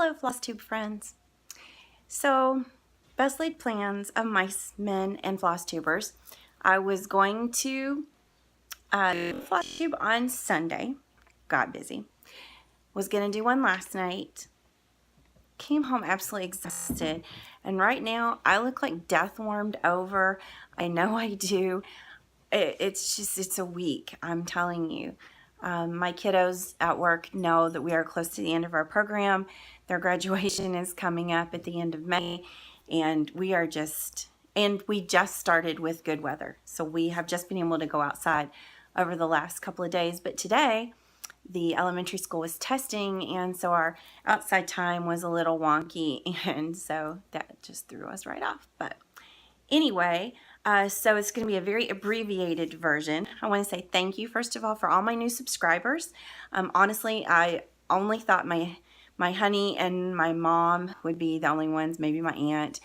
Hello, floss tube friends. So, best laid plans of mice, men, and floss tubers. I was going to floss tube on Sunday. Got busy. Was going to do one last night. Came home absolutely exhausted. And right now, I look like death warmed over. I know I do. It's a week, I'm telling you. My kiddos at work know that we are close to the end of our program. Their graduation is coming up at the end of May, and we just started with good weather. So we have just been able to go outside over the last couple of days. But today, the elementary school was testing, and so our outside time was a little wonky, and so that just threw us right off. But anyway, so it's going to be a very abbreviated version. I want to say thank you, first of all, for all my new subscribers. Honestly, I only thought my honey and my mom would be the only ones, maybe my aunt,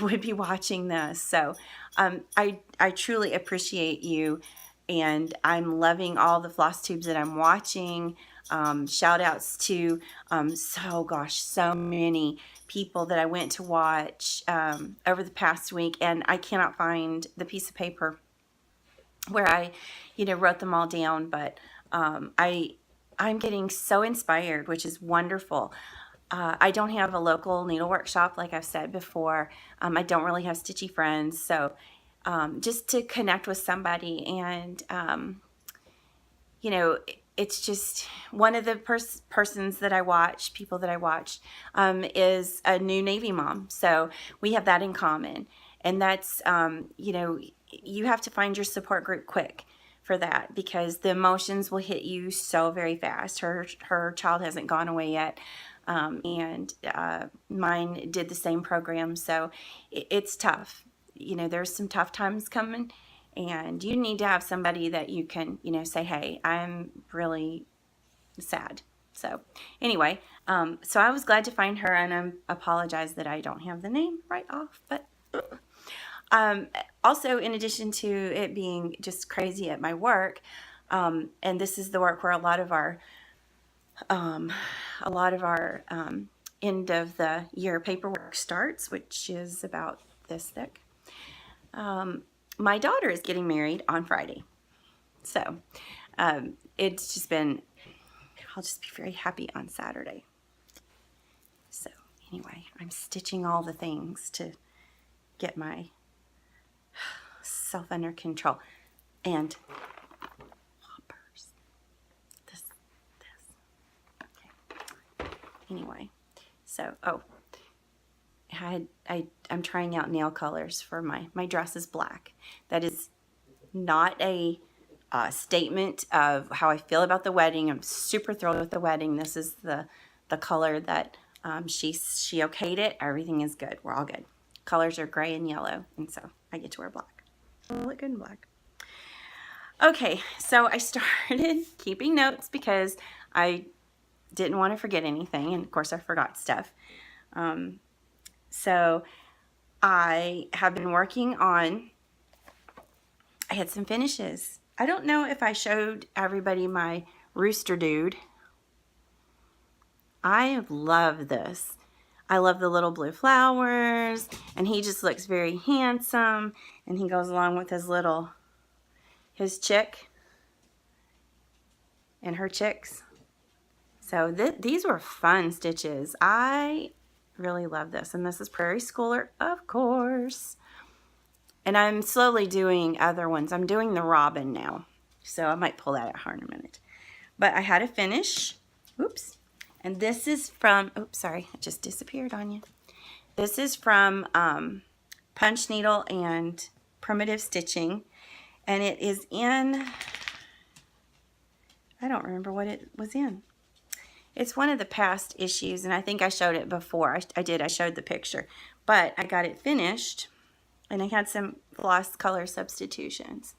would be watching this. So I truly appreciate you, and I'm loving all the floss tubes that I'm watching. Shout outs to so many people that I went to watch over the past week, and I cannot find the piece of paper where I wrote them all down, but I'm getting so inspired, which is wonderful. I don't have a local needle workshop, like I've said before. I don't really have stitchy friends, so just to connect with somebody, and it's just one of the persons that I watch, people that I watch, is a new Navy mom. So we have that in common. And that's, you have to find your support group quick for that, because the emotions will hit you so very fast. Her child hasn't gone away yet. And mine did the same program. So it's tough. There's some tough times coming. And you need to have somebody that you can, say, hey, I'm really sad. So anyway, so I was glad to find her, and I apologize that I don't have the name right off. But also, in addition to it being just crazy at my work, and this is the work where a lot of our end of the year paperwork starts, which is about this thick. My daughter is getting married on Friday. So it's just been, I'll just be very happy on Saturday. So anyway, I'm stitching all the things to get my self under control. And hoppers. This. Okay. Anyway, so, I'm trying out nail colors for my dress is black. That is not a statement of how I feel about the wedding. I'm super thrilled with the wedding. This is the color that she okayed it. Everything is good. We're all good. Colors are gray and yellow, and so I get to wear black. I look good in black. Okay, so I started keeping notes because I didn't want to forget anything, and of course I forgot stuff. So I have been working on, I had some finishes. I don't know if I showed everybody my rooster dude. I love this. I love the little blue flowers, and he just looks very handsome, and he goes along with his chick and her chicks. So these were fun stitches. I really love this, and this is Prairie Schooler, of course. And I'm slowly doing other ones. I'm doing the robin now, so I might pull that out here in a minute. But I had a finish. Oops. And this is from, oops, sorry, it just disappeared on you. This is from Punch Needle and Primitive Stitching, and it is in, I don't remember what it was in. It's one of the past issues, and I think I showed it before. I showed the picture. But I got it finished, and I had some floss color substitutions.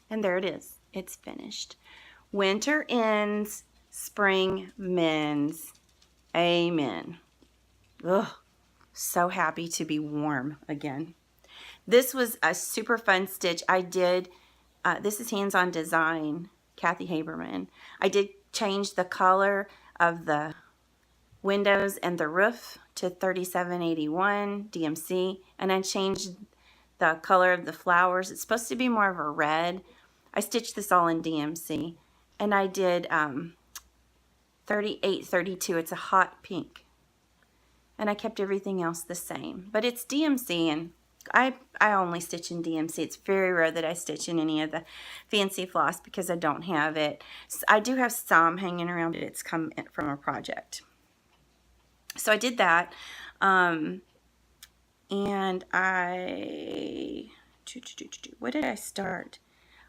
And there it is. It's finished. Winter ends, spring mends. Amen. Ugh. So happy to be warm again. This was a super fun stitch. I did, this is Hands On Design, Kathy Haberman. I did change the color of the windows and the roof to 3781 DMC, and I changed the color of the flowers. It's supposed to be more of a red. I stitched this all in DMC, and I did 3832. It's a hot pink, and I kept everything else the same, but it's DMC, and I only stitch in DMC. It's very rare that I stitch in any of the fancy floss because I don't have it. So I do have some hanging around, but it's come from a project. So I did that, and what did I start?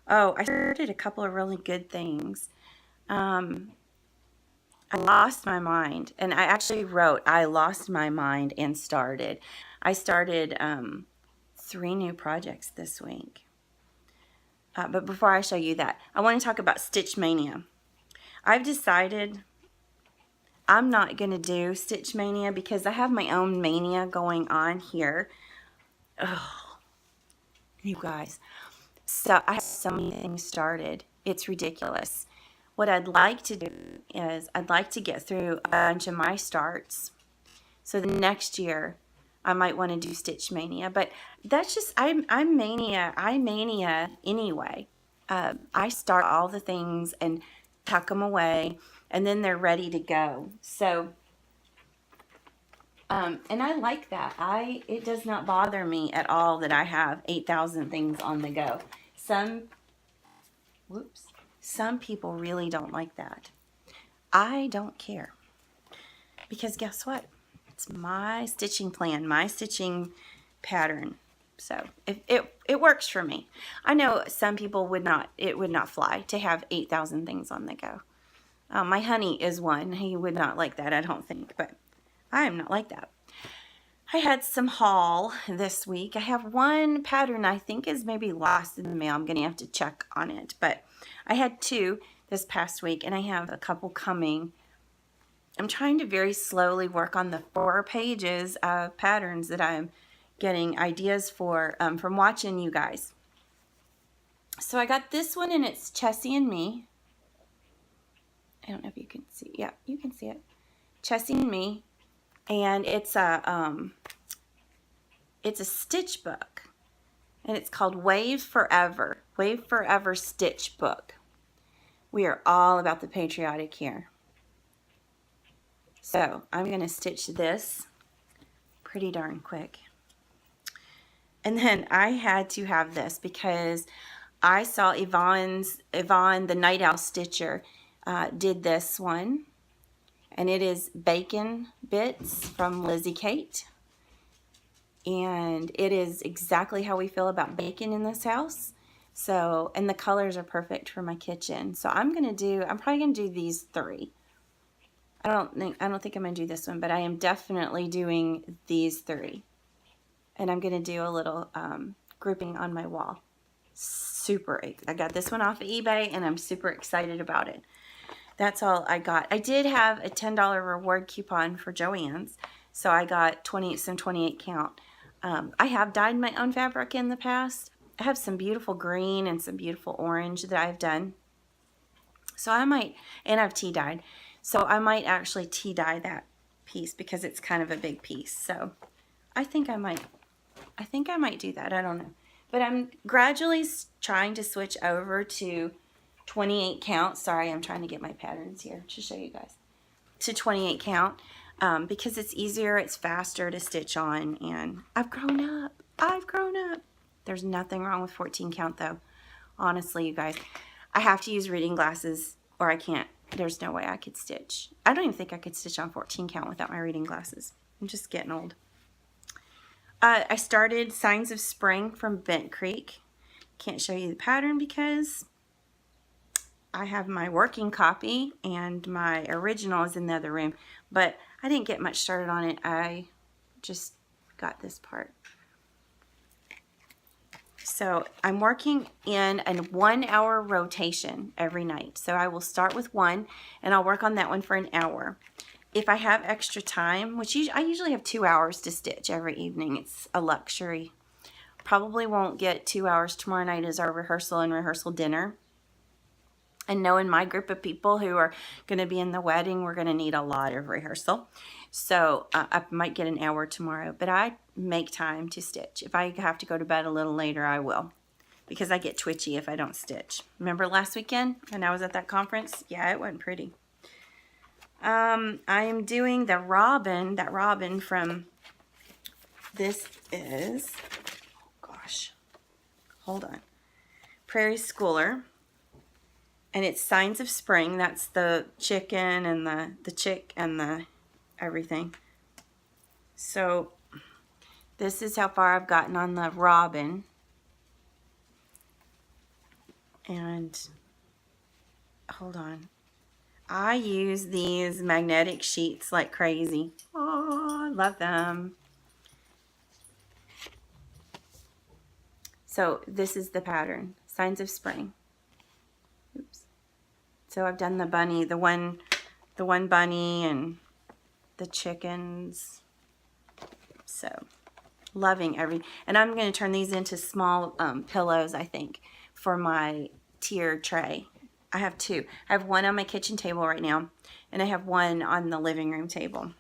Oh, I started a couple of really good things. I lost my mind, and I actually wrote, I lost my mind and started. I started 3 new projects this week. But before I show you that, I want to talk about Stitch Mania. I've decided I'm not going to do Stitch Mania because I have my own mania going on here. Oh, you guys. So I have so many things started. It's ridiculous. What I'd like to do is I'd like to get through a bunch of my starts. So the next year I might want to do Stitch Mania, but that's just, I mania anyway. I start all the things and tuck them away, and then they're ready to go. So, and I like that. It does not bother me at all that I have 8,000 things on the go. Some people really don't like that. I don't care. Because guess what? It's my stitching plan, my stitching pattern. So it works for me. I know some people it would not fly to have 8,000 things on the go. My honey is one. He would not like that, I don't think, but I am not like that. I had some haul this week. I have one pattern I think is maybe lost in the mail. I'm going to have to check on it, but I had 2 this past week, and I have a couple coming. I'm trying to very slowly work on the 4 pages of patterns that I'm getting ideas for from watching you guys. So I got this one, and it's Chessie and Me. I don't know if you can see. Yeah, you can see it. Chessie and Me, and it's a stitch book, and it's called Wave Forever Stitch Book. We are all about the patriotic here. So I'm going to stitch this pretty darn quick. And then I had to have this because I saw Yvonne, the Night Owl Stitcher, did this one. And it is Bacon Bits from Lizzie Kate. And it is exactly how we feel about bacon in this house. So, and the colors are perfect for my kitchen. So I'm probably going to do these 3. I don't think I'm going to do this one, but I am definitely doing these 3. And I'm going to do a little grouping on my wall. I got this one off of eBay, and I'm super excited about it. That's all I got. I did have a $10 reward coupon for Joann's, so I got some 28 count. I have dyed my own fabric in the past. I have some beautiful green and some beautiful orange that I've done. So I might, and I've tea dyed. So I might actually tea dye that piece because it's kind of a big piece. So I think I might do that. I don't know. But I'm gradually trying to switch over to 28 count. Sorry, I'm trying to get my patterns here to show you guys. To 28 count because it's easier, it's faster to stitch on, and I've grown up. There's nothing wrong with 14 count though. Honestly, you guys, I have to use reading glasses or I can't. There's no way I could stitch. I don't even think I could stitch on 14 count without my reading glasses. I'm just getting old. I started Signs of Spring from Bent Creek. Can't show you the pattern because I have my working copy and my original is in the other room, but I didn't get much started on it. I just got this part. So I'm working in a 1-hour rotation every night. So I will start with 1 and I'll work on that one for an hour. If I have extra time, which I usually have 2 hours to stitch every evening. It's a luxury. Probably won't get 2 hours tomorrow night as our rehearsal and rehearsal dinner. And knowing my group of people who are going to be in the wedding, we're going to need a lot of rehearsal. So I might get an hour tomorrow, but I make time to stitch. If I have to go to bed a little later, I will, because I get twitchy if I don't stitch. Remember last weekend when I was at that conference? Yeah, it wasn't pretty. I am doing the robin, that robin from, this is, oh gosh, hold on, Prairie Schooler. And it's Signs of Spring. That's the chicken and the chick and the everything. So this is how far I've gotten on the robin. And hold on. I use these magnetic sheets like crazy. Oh, I love them. So this is the pattern, Signs of Spring. Oops. So I've done the bunny, the one bunny and the chickens. So loving and I'm going to turn these into small pillows, I think, for my tiered tray. I have two. I have one on my kitchen table right now, and I have one on the living room table.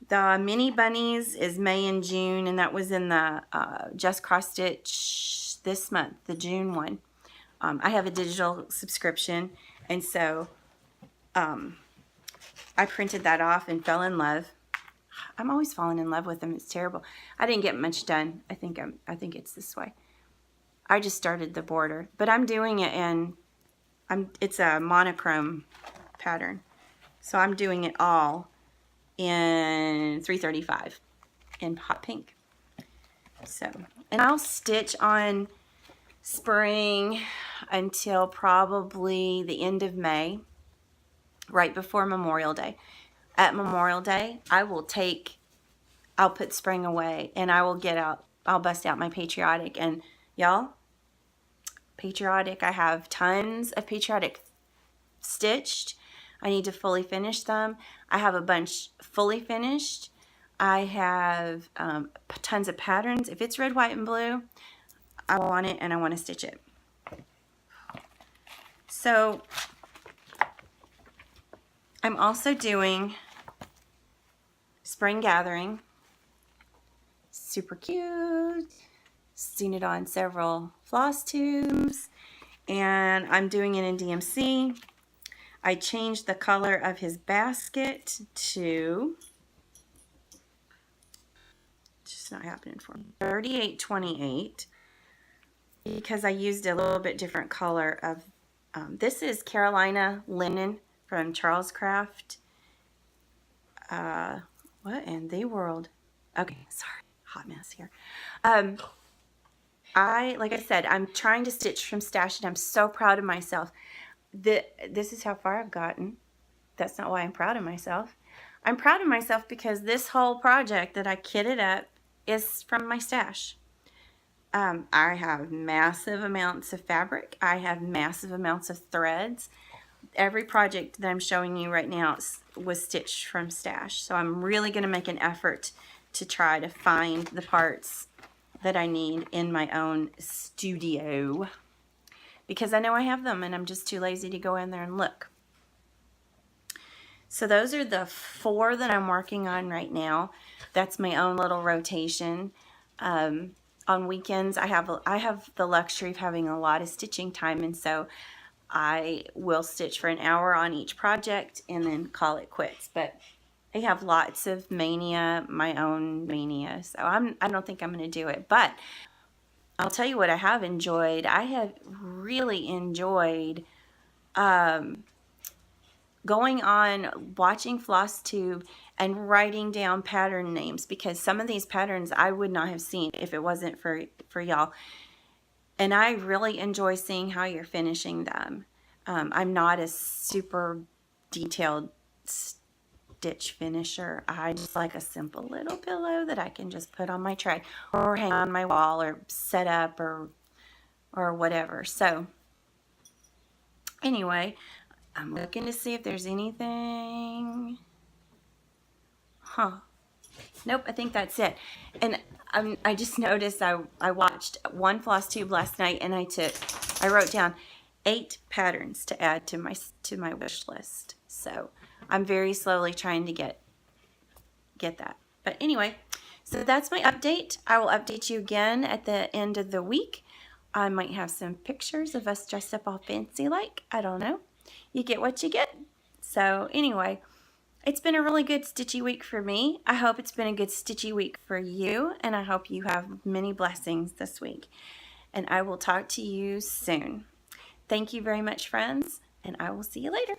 The mini bunnies is May and June, and that was in the Just Cross Stitch this month, the June one. I have a digital subscription, and so I printed that off and fell in love. I'm always falling in love with them. It's terrible. I didn't get much done. I think it's this way. I just started the border, but I'm doing it in, it's a monochrome pattern. So I'm doing it all in 335 in hot pink. So, and I'll stitch on spring until probably the end of May, right before Memorial Day. At Memorial Day, I'll put spring away, and I'll bust out my patriotic. And y'all, patriotic, I have tons of patriotic stitched. I need to fully finish them. I have a bunch fully finished. I have tons of patterns. If it's red, white, and blue, I want it, and I want to stitch it. So I'm also doing Spring Gathering. Super cute. Seen it on several floss tubes, and I'm doing it in DMC. I changed the color of his basket to, it's just not happening for me, 3828, because I used a little bit different color of, this is Carolina linen from Charles Craft. What in the world? Okay, sorry, hot mess here. Like I said, I'm trying to stitch from stash, and I'm so proud of myself. This is how far I've gotten. That's not why I'm proud of myself. I'm proud of myself because this whole project that I kitted up is from my stash. I have massive amounts of fabric. I have massive amounts of threads. Every project that I'm showing you right now was stitched from stash. So I'm really going to make an effort to try to find the parts that I need in my own studio, because I know I have them and I'm just too lazy to go in there and look. So those are the 4 that I'm working on right now. That's my own little rotation. On weekends, I have the luxury of having a lot of stitching time, and so I will stitch for an hour on each project and then call it quits. But I have lots of maynia, my own maynia, so I don't think I'm going to do it. But I'll tell you what I have enjoyed. I have really enjoyed going on, watching FlossTube, and writing down pattern names, because some of these patterns I would not have seen if it wasn't for y'all. And I really enjoy seeing how you're finishing them. I'm not a super detailed stitch finisher. I just like a simple little pillow that I can just put on my tray or hang on my wall or set up or whatever. So anyway, I'm looking to see if there's anything. Nope, I think that's it. And I just noticed I watched one floss tube last night, and I wrote down, 8 patterns to add to my wish list. So I'm very slowly trying to get that. But anyway, so that's my update. I will update you again at the end of the week. I might have some pictures of us dressed up all fancy like. I don't know. You get what you get. So anyway, it's been a really good stitchy week for me. I hope it's been a good stitchy week for you, and I hope you have many blessings this week. And I will talk to you soon. Thank you very much, friends, and I will see you later.